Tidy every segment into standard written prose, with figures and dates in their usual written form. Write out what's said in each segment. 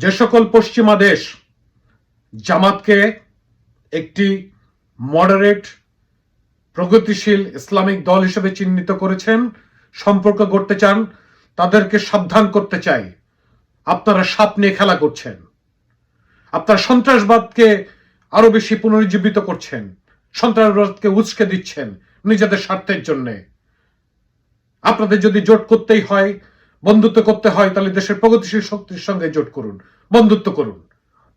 যে সকল পশ্চিমা দেশ জামাতকে একটি মডারেট প্রগতিশীল ইসলামিক দল হিসেবে চিহ্নিত করেছেন, সম্পর্ক গড়তে চান, তাদেরকে সাবধান করতে চাই, আপনারা সাপ নিয়ে খেলা করছেন। আপনারা সন্ত্রাসবাদকে আরো বেশি পুনরুজ্জীবিত করছেন, সন্ত্রাসবাদকে উস্কে দিচ্ছেন নিজেদের স্বার্থের জন্য। আপনাদের যদি জোট করতেই হয়, বন্ধুত্ব করতে হয়, তাহলে দেশের প্রগতিশীল শক্তির সঙ্গে জোট করুন, বন্ধুত্ব করুন।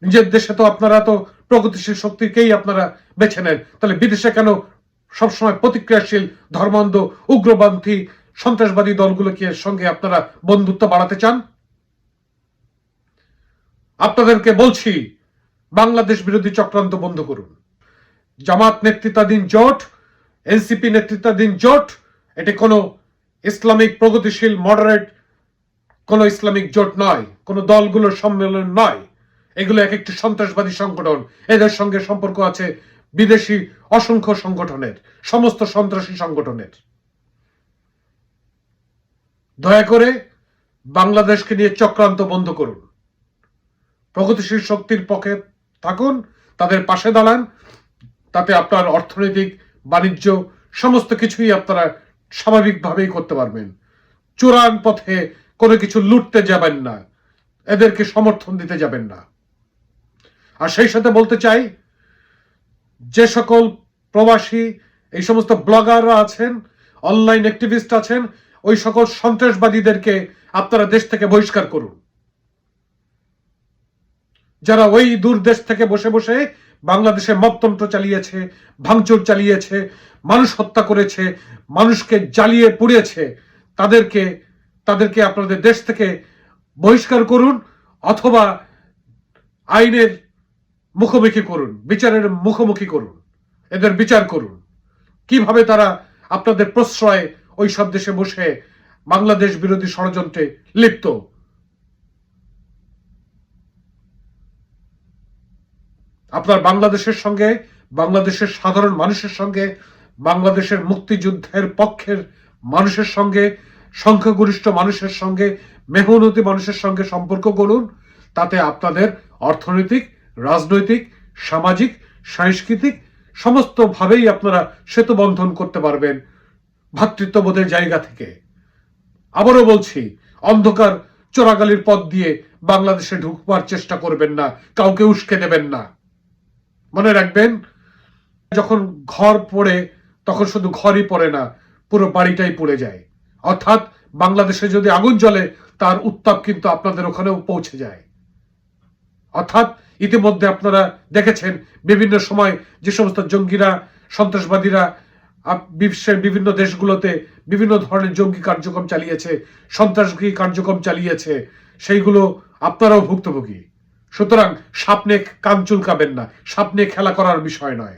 নিজের দেশে তো আপনারা তো প্রগতিশীল শক্তিকেই আপনারা বেছে নেন, তাহলে বিদেশে কেন সবসময় প্রতিক্রিয়াশীল ধর্মান্ধ উগ্রপন্থী সন্ত্রাসবাদী দলগুলোকে সঙ্গে আপনারা বন্ধুত্ব বাড়াতে চান? আপনাদেরকে বলছি, বাংলাদেশ বিরোধী চক্রান্ত বন্ধ করুন। জামাত নেতৃত্বাধীন জোট, এনসিপি নেতৃত্বাধীন জোট, এটি কোনো ইসলামিক প্রগতিশীল মডারেট কোন ইসলামিক জোট নয়, কোন দলগুলোর সম্মেলন নয়। এগুলো এক একটি সন্ত্রাসবাদী সংগঠন। এদের সঙ্গে সম্পর্ক আছে বিদেশি অসংখ্য সংগঠনের, সমস্ত সন্ত্রাসী সংগঠনের। দয়া করে বাংলাদেশকে নিয়ে চক্রান্ত বন্ধ করুন। প্রগতিশীল শক্তির পক্ষে থাকুন, তাদের পাশে দাঁড়ান। তাতে আপনার অর্থনৈতিক, বাণিজ্য সমস্ত কিছুই আপনারা স্বাভাবিকভাবেই করতে পারবেন। চোরান পথে কোনো কিছু লুটতে যাবেন না, এদেরকে সমর্থন দিতে যাবেন না। আর সেই সাথে বলতে চাই, যে সকল প্রবাসী এই সমস্ত ব্লগাররা আছেন, অনলাইন অ্যাক্টিভিস্ট আছেন, ওই সকল সন্ত্রাসবাদীদেরকে আপনারা দেশ থেকে বহিষ্কার করুন। যারা ওই দূর দেশ থেকে বসে বসে বাংলাদেশে মবতন্ত্র চালিয়েছে, ভাঙচুর চালিয়েছে, মানুষ হত্যা করেছে, মানুষকে জ্বালিয়ে পুড়িয়েছে, তাদেরকে আপনাদের দেশ থেকে বহিষ্কার করুন, অথবা আইনের মুখোমুখি করুন, বিচারের মুখোমুখি করুন, এদের বিচার করুন। কিভাবে তারা আপনাদের প্রশ্রয়ে ওই সব দেশে বসে বাংলাদেশ বিরোধী ষড়যন্ত্রে লিপ্ত। আপনার বাংলাদেশের সঙ্গে, বাংলাদেশের সাধারণ মানুষের সঙ্গে, বাংলাদেশের মুক্তিযুদ্ধের পক্ষের মানুষের সঙ্গে, সংখ্যাগরিষ্ঠ মানুষের সঙ্গে, মেহনতি মানুষের সঙ্গে সম্পর্ক করুন। তাতে আপনাদের অর্থনৈতিক, রাজনৈতিক, সামাজিক, সাংস্কৃতিক সমস্তভাবেই আপনারা সেতু বন্ধন করতে পারবেন ভ্রাতৃত্ববোধের জায়গা থেকে। আবারও বলছি, অন্ধকার চোরাগালির পথ দিয়ে বাংলাদেশে ঢুকবার চেষ্টা করবেন না, কাউকে উস্কে দেবেন না। মনে রাখবেন, যখন ঘর পড়ে তখন শুধু ঘরই পড়ে না, পুরো বাড়িটাই পড়ে যায়। অর্থাৎ বাংলাদেশে যদি আগুন জ্বলে, তার উত্তাপ কিন্তু আপনাদের ওখানেও পৌঁছে যায়। অর্থাৎ ইতিমধ্যে আপনারা দেখেছেন বিভিন্ন সময় যে সমস্ত জঙ্গিরা, সন্ত্রাসবাদীরা বিশ্বের বিভিন্ন দেশগুলোতে বিভিন্ন ধরনের জঙ্গি কার্যক্রম চালিয়েছে, সন্ত্রাসী কার্যক্রম চালিয়েছে, সেইগুলো আপনারাও ভুক্তভোগী। সুতরাং সাপ নিয়ে কান চুলকাবেন না, সাপ নিয়ে খেলা করার বিষয় নয়।